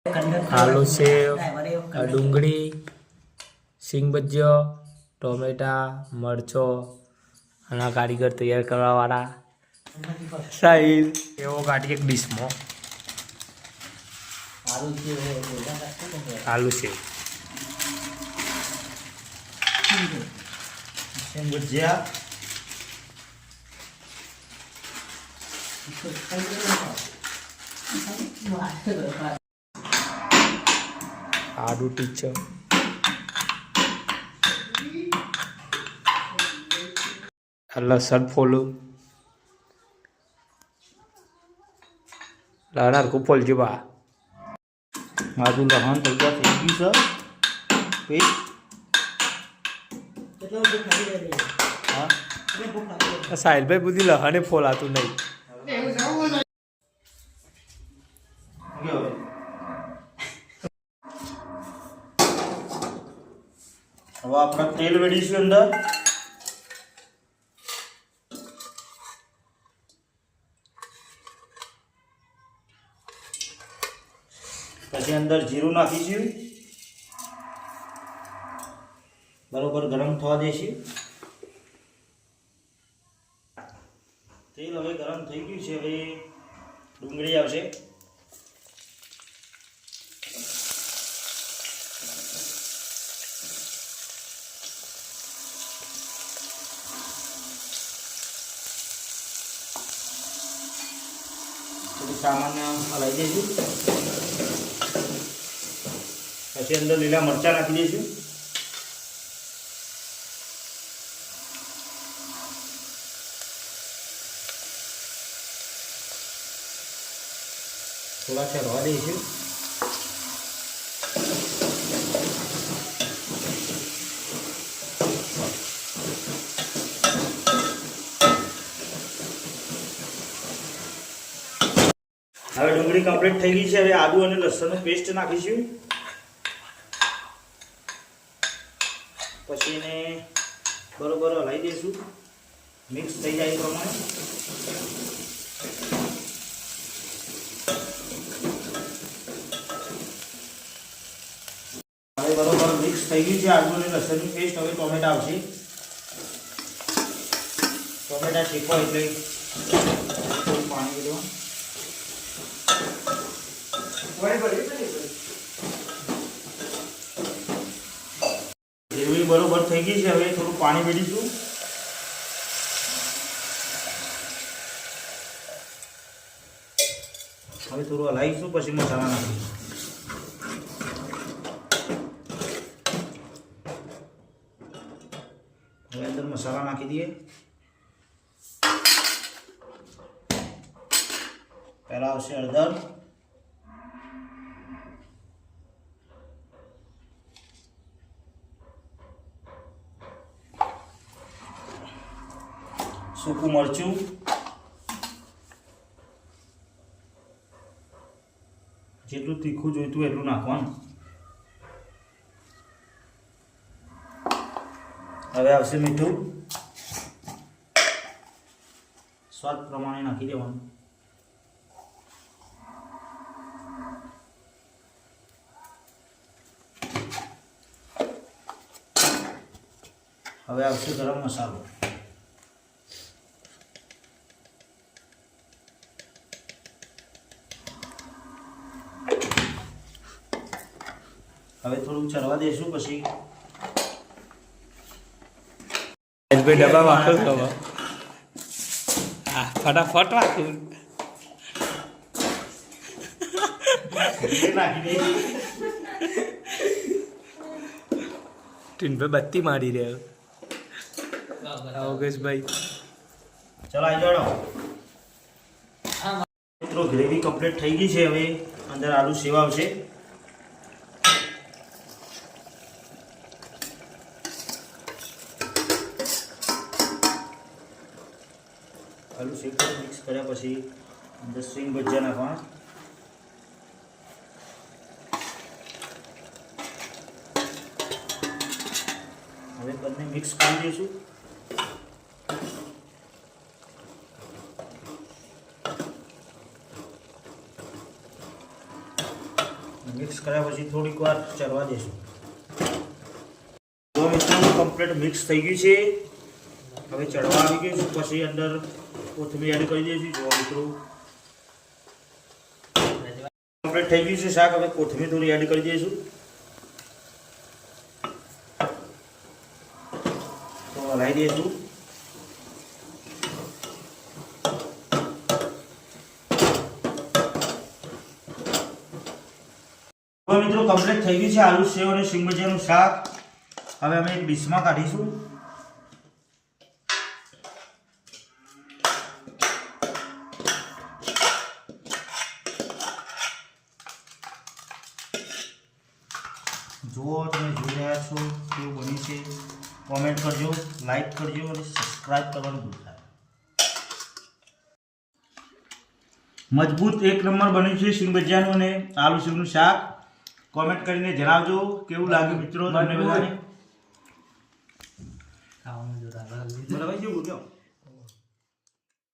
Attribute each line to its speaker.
Speaker 1: આલુ સેવ, ડુંગળી, સિંગ ભજીયો, ટોમેટા, મરચો અને કારીગર તૈયાર કરવાવાળા સાહિલ એવો કાઢી એક ડીશમાં આલુ સેવ,
Speaker 2: સિંગ ભજીયા,
Speaker 1: આલુ ટીચર, લસણ ફોલું લહણ કુપોલ જેવા
Speaker 2: મારું લહણ તૈયાર થઈ ગયું છે પેસ્ટ.
Speaker 1: સાહિલભાઈ બધી લહણે ફોલાતું નહીં.
Speaker 2: હવે આપણે તેલ વેડીશું અંદર. પછી અંદર જીરું નાખીશું. બરોબર ગરમ થવા દઈશું. તેલ હવે ગરમ થઈ ગયું છે. હવે ડુંગળી આવશે. સામાન્ય હલાવી દઈશું. પછી અંદર લીલા મરચાં નાખી દઈશું. થોડા ચડવા દઈશું. હવે ડુંગળી કમ્પ્લીટ થઈ ગઈ છે. હવે આદુ અને લસણનો પેસ્ટ નાખીશું. પછી એને બરોબર હલાવી દઈશું મિક્સ થઈ જાય એ પ્રમાણે. હવે બરોબર મિક્સ થઈ ગયું છે આદુ અને લસણની પેસ્ટ. હવે ટોમેટા આવશે. ટોમેટા શેકવા એટલે થોડું પાણી દેવા. ગ્રેવી બરોબર થઈ ગઈ છે. હવે થોડું પાણી વેડીશું. હવે થોડું હલાવીશું પછી મસાલા નાખીશું. હવે અંદર મસાલા નાખી દઈએ. પહેલા આવશે હળદર, સૂકું મરચું, જેટલું તીખું જોઈતું એટલું નાખવાનું. હવે આવશે મીઠું, સ્વાદ પ્રમાણે નાખી દેવાનું. હવે આવશે ગરમ મસાલો. હવે થોડું ચડવા દઈશું. પછી
Speaker 1: ડબ્બા વાખો ખબર ફટાફટ વાખું ટીન પે બત્તી મારી રહ્યો યોગેશભાઈ.
Speaker 2: ચલો આવી જાડો મિત્રો. ગ્રેવી કમ્પ્લીટ થઈ ગઈ છે. હવે અંદર આલુ સેવ આવશે. આલુ સેવ મિક્સ કર્યા પછી અંદર સિંગ ભજીયા નાખવાના. હવે બંને મિક્સ કરી દઈશું. મિક્સ કર્યા પછી થોડીક વાર ચડવા દેશું. તો મિત્રો કમ્પ્લીટ મિક્સ થઈ ગયું છે. હવે ચડવા આવી ગયું છે. પછી અંદર કોથમીર એડ કરી દઈશું. જો મિત્રો કમ્પ્લીટ થઈ ગયું છે શાક. હવે કોથમીર થોડી એડ કરી દઈશું. તો હલાવી દઈશું. હવે મિત્રો કમ્પ્લીટ થઈ ગયું છે આલુ સેવ અને સિંગ ભજીયાનું શાક. હવે અમે એક ડીશમાં કાઢીશું. જો તમે જોઈ રહ્યા છો કેવું બન્યું છે. કોમેન્ટ કરજો, લાઈક કરજો અને સબસ્ક્રાઈબ કરવાનું ભૂલતા નહીં. મજબૂત એક નંબર બન્યું છે સિંગ ભજીયાનું અને આલુ સેવનું શાક. કોમેન્ટ કરીને જણાવજો કેવું લાગ્યું મિત્રો તમને બધાને. બરાબર છે બોલ્યો.